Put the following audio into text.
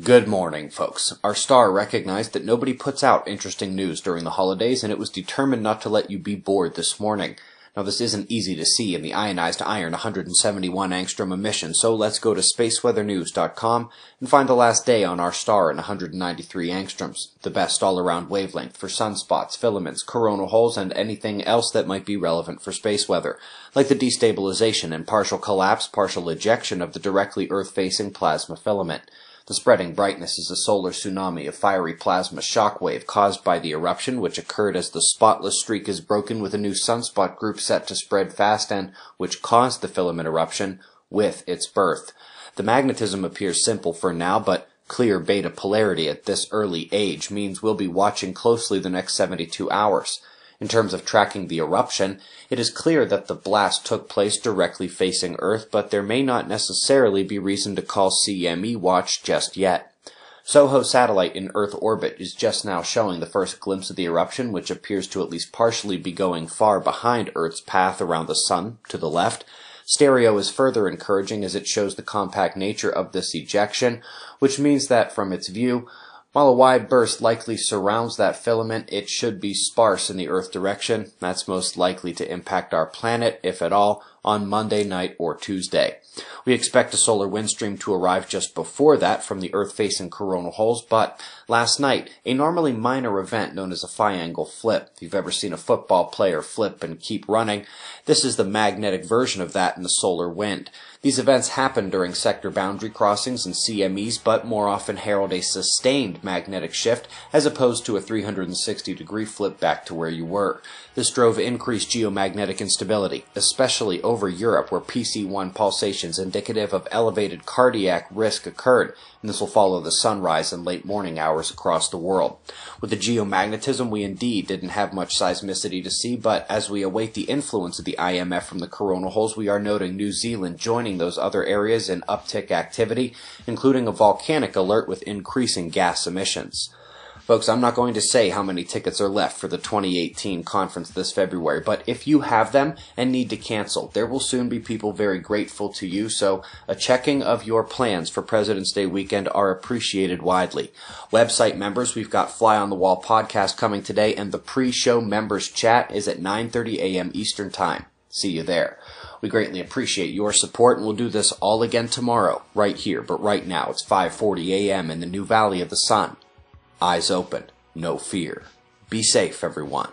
Good morning, folks. Our star recognized that nobody puts out interesting news during the holidays, and it was determined not to let you be bored this morning. Now, this isn't easy to see in the ionized iron 171 angstrom emission, so let's go to spaceweathernews.com and find the last day on our star in 193 angstroms, the best all-around wavelength for sunspots, filaments, coronal holes, and anything else that might be relevant for space weather, like the destabilization and partial collapse, partial ejection of the directly Earth-facing plasma filament. The spreading brightness is a solar tsunami of fiery plasma shockwave caused by the eruption, which occurred as the spotless streak is broken with a new sunspot group set to spread fast and which caused the filament eruption with its birth. The magnetism appears simple for now, but clear beta polarity at this early age means we'll be watching closely the next 72 hours. In terms of tracking the eruption, it is clear that the blast took place directly facing Earth, but there may not necessarily be reason to call CME watch just yet. SOHO satellite in Earth orbit is just now showing the first glimpse of the eruption, which appears to at least partially be going far behind Earth's path around the Sun, to the left. Stereo is further encouraging as it shows the compact nature of this ejection, which means that from its view, while a wide burst likely surrounds that filament, it should be sparse in the Earth direction. That's most likely to impact our planet, if at all, on Monday night or Tuesday. We expect a solar wind stream to arrive just before that from the Earth-facing coronal holes, but last night, a normally minor event known as a phi-angle flip. If you've ever seen a football player flip and keep running, this is the magnetic version of that in the solar wind. These events happen during sector boundary crossings and CMEs, but more often herald a sustained magnetic shift as opposed to a 360-degree flip back to where you were. This drove increased geomagnetic instability, especially over Europe, where PC1 pulsations indicative of elevated cardiac risk occurred, and this will follow the sunrise and late morning hours across the world. With the geomagnetism, we indeed didn't have much seismicity to see, but as we await the influence of the IMF from the coronal holes, we are noting New Zealand joining those other areas in uptick activity, including a volcanic alert with increasing gas emissions. Folks, I'm not going to say how many tickets are left for the 2018 conference this February, but if you have them and need to cancel, there will soon be people very grateful to you, so a checking of your plans for President's Day weekend are appreciated widely. Website members, we've got Fly on the Wall podcast coming today, and the pre-show members chat is at 9:30 a.m. Eastern Time. See you there. We greatly appreciate your support, and we'll do this all again tomorrow, right here, but right now it's 5:40 a.m. in the new Valley of the Sun. Eyes open, no fear. Be safe, everyone.